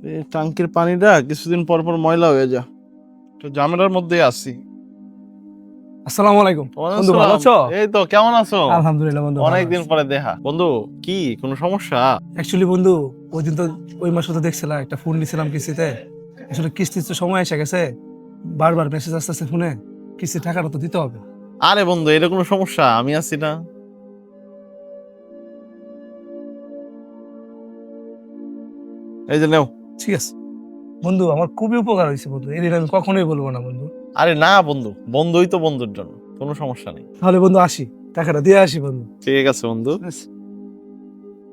এই টাঙ্কির পানিটা কিছুদিন পর পর ময়লা হয়ে যায়, তো ঝামেলার মধ্যে আছি। আসসালামু আলাইকুম ওয়ালাইকুম বন্ধু, ভালো আছো? আসসালাম। এই তো, কেমন আছো? আলহামদুলিল্লাহ বন্ধু, ভালো অনেকদিন আছি। পরে দেখা। বন্ধু, কি কোনো সমস্যা? অ্যাকচুয়ালি বন্ধু, ওই দিন তো ওই মাসে তো দেখছিলাম একটা ফোন নিছিলাম কিস্তিতে। আসলে কিস্তির তো সময় এসে গেছে, বারবার মেসেজ আসতেছে ফোনে, কিস্তির টাকাটা তো দিতে হবে। আরে বন্ধু, এটা কোনো সমস্যা? আমি আছি না? এই যে নেও। ঠিক আছে বন্ধু, আমার খুবই উপকার হয়েছে বন্ধু, এই দিন আমি কখনোই বলবো না বন্ধু। আরে না বন্ধু, বন্ধুই তো বন্ধুর জন্য, কোনো সমস্যা নেই। তাহলে বন্ধু আসি, টাকাটা দিয়ে আসি বন্ধু। ঠিক আছে বন্ধু।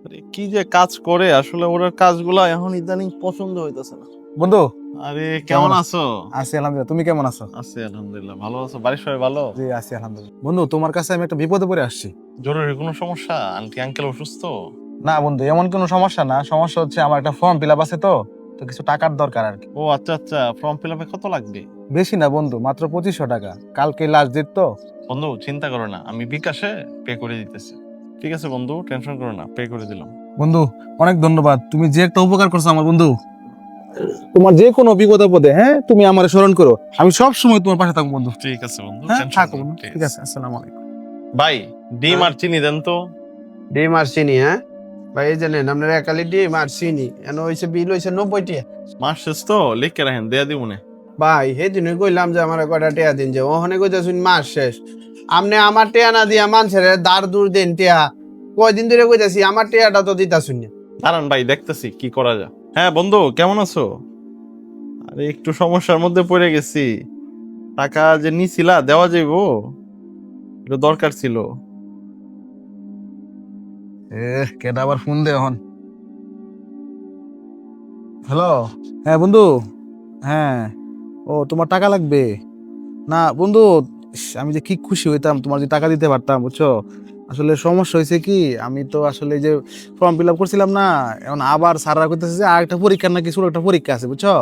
আরে কি যে কাজ করে আসলে, ওর কাজগুলা এখন ইদানিং পছন্দ হইতেছে না। বন্ধু, আরে কেমন কেমন আছো? আছি আলহামদুলিল্লাহ। তুমি কেমন আছো? আছি আলহামদুলিল্লাহ, ভালো আছো? বাড়ির সবাই ভালো? জি আছি আলহামদুলিল্লাহ। বন্ধু, তোমার কাছে আমি একটা বিপদে পড়ে আসছি। জরুরি কোনো সমস্যা? আন্টি আঙ্কেল অসুস্থ? না বন্ধু, এমন কোনো সমস্যা না। সমস্যা হচ্ছে আমার একটা ফর্ম ফিল আপ আছে, তো তো কিছু টাকার দরকার আর কি। ও আচ্ছা আচ্ছা, ফর্ম ফিল আপে কত লাগবে? বেশি না বন্ধু, মাত্র 2500 টাকা। কালকে লাস্ট ডেট তো। বন্ধু চিন্তা করো না, আমি বিকাশে পে করে দিতেছি। ঠিক আছে বন্ধু, টেনশন করো না, পে করে দিলাম। বন্ধু, অনেক ধন্যবাদ। তুমি যে একটা উপকার করছো আমার বন্ধু। তোমার যে কোনো বিপদ আপদে, হ্যাঁ, তুমি আমার স্মরণ করো। আমি সব সময় তোমার পাশে থাকবো বন্ধু। ঠিক আছে বন্ধু, হ্যাঁ, টেনশন থাকো করো বন্ধু। না, ঠিক আছে, আসসালামু আলাইকুম। ভাই, ডিম আর চিনি দেন তো। ডিম আর চিনি, হ্যাঁ ভাই, এই জানেন আপনার একালি ডিম আর চিনি এন হয়েছে, বিল হয়েছে 90 টাকা। মাস শেষ তো, লিখে রাখেন, দেয়া দিব মনে। ভাই সেই দিনে কইলাম যে আমার কয়টা টেয়া দিন, যে ওখানে কইতেছুন মাস শেষ। আপনি আমার টেয়া না দিয়া মানুষের দাঁড় দূর দেন টেয়া। কয়দিন ধরে কইতাছি আমার টেয়াটা তো দিতাছুন না। দাঁড়ান ভাই, দেখতেছি কি করা যায়। হ্যাঁ বন্ধু, কেমন আছো? আরে একটু সমস্যার মধ্যে পড়ে গেছি। টাকা যে নিছিলা দেওয়া যাইবো, একটু দরকার ছিল। কেডা আবার ফোন দে এখন। হ্যালো। হ্যাঁ বন্ধু। হ্যাঁ। ও, তোমার টাকা লাগবে? না বন্ধু, আমি যে কি খুশি হইতাম তোমার যে টাকা দিতে পারতাম, বুঝছো। আসলে সমস্যা হয়েছে কি, আমি তো আসলে এই যে ফর্ম ফিল আপ করছিলাম না, এখন আবার স্যাররা কইতেছে যে আর একটা পরীক্ষা নাকি, ছোট একটা পরীক্ষা আছে, বুঝছো।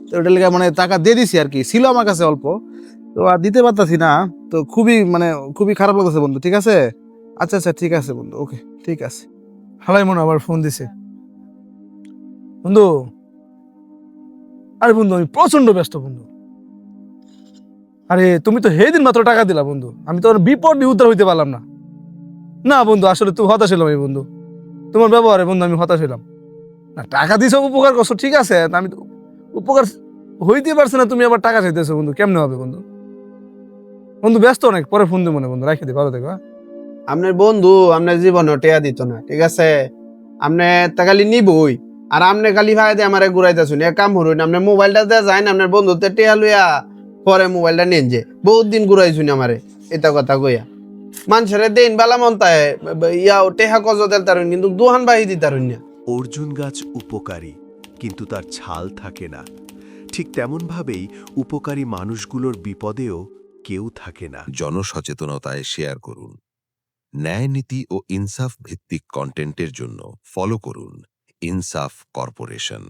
তো ওটা লেগে মানে টাকা দিয়ে দিছি আর কি, ছিল আমার কাছে অল্প, তো আর দিতে পারতাছি না। তো খুবই মানে খুবই খারাপ লাগতেছে বন্ধু। ঠিক আছে, আচ্ছা আচ্ছা, ঠিক আছে বন্ধু, ওকে, ঠিক আছে। হালাই মনে হয় আবার ফোন দিছে বন্ধু। আরে বন্ধু, আমি প্রচন্ড ব্যস্ত বন্ধু। আরে তুমি তো সেই দিন মাত্র টাকা দিলা বন্ধু, আমি তো আর বিপদ নিয়ে উদ্ধার হইতে পারলাম না। না বন্ধু, আসলে তুই হতাশ হলাম এই বন্ধু, তোমার ব্যবহারে বন্ধু আমি হতাশ হলাম। না, টাকা দিয়েছো, উপকার করছো, ঠিক আছে, তা আমি তো উপকার হইতে পারছি না, তুমি আবার টাকা চাইতেছো বন্ধু, কেমনে হবে বন্ধু? বন্ধু ব্যস্ত অনেক, পরে ফোন দিব মনে বন্ধু, রাখি দিই, ভালো থেকো, হ্যাঁ? আপনার বন্ধু আপনার জীবনে টেয়া দিত না, ঠিক আছে। আপনি তা খালি নিবই, আর আপনি খালি ভাই দিয়ে আমার ঘুরাইতেছুন। এক কাম করুন, আপনার মোবাইলটা দেওয়া যায় না, আপনার বন্ধুতে টেয়া লইয়া পরে মোবাইলটা নেন, যে বহুত দিন ঘুরাইছুন আমারে এটা কথা কইয়া। মানুষের দেন বালা মনতায় ইয়াও টেহা কজ দেল তারুন, কিন্তু দুহান বাহি দি তারুন না। অর্জুন গাছ উপকারী, কিন্তু তার ছাল থাকে না। ঠিক তেমনভাবেই উপকারী মানুষগুলোর বিপদেও কেউ থাকে না। জনসচেতনতায় শেয়ার করুন। ন্যায় নীতি ও ইনসাফ ভিত্তিক কন্টেন্টের জন্য ফলো করুন ইনসাফ কর্পোরেশন।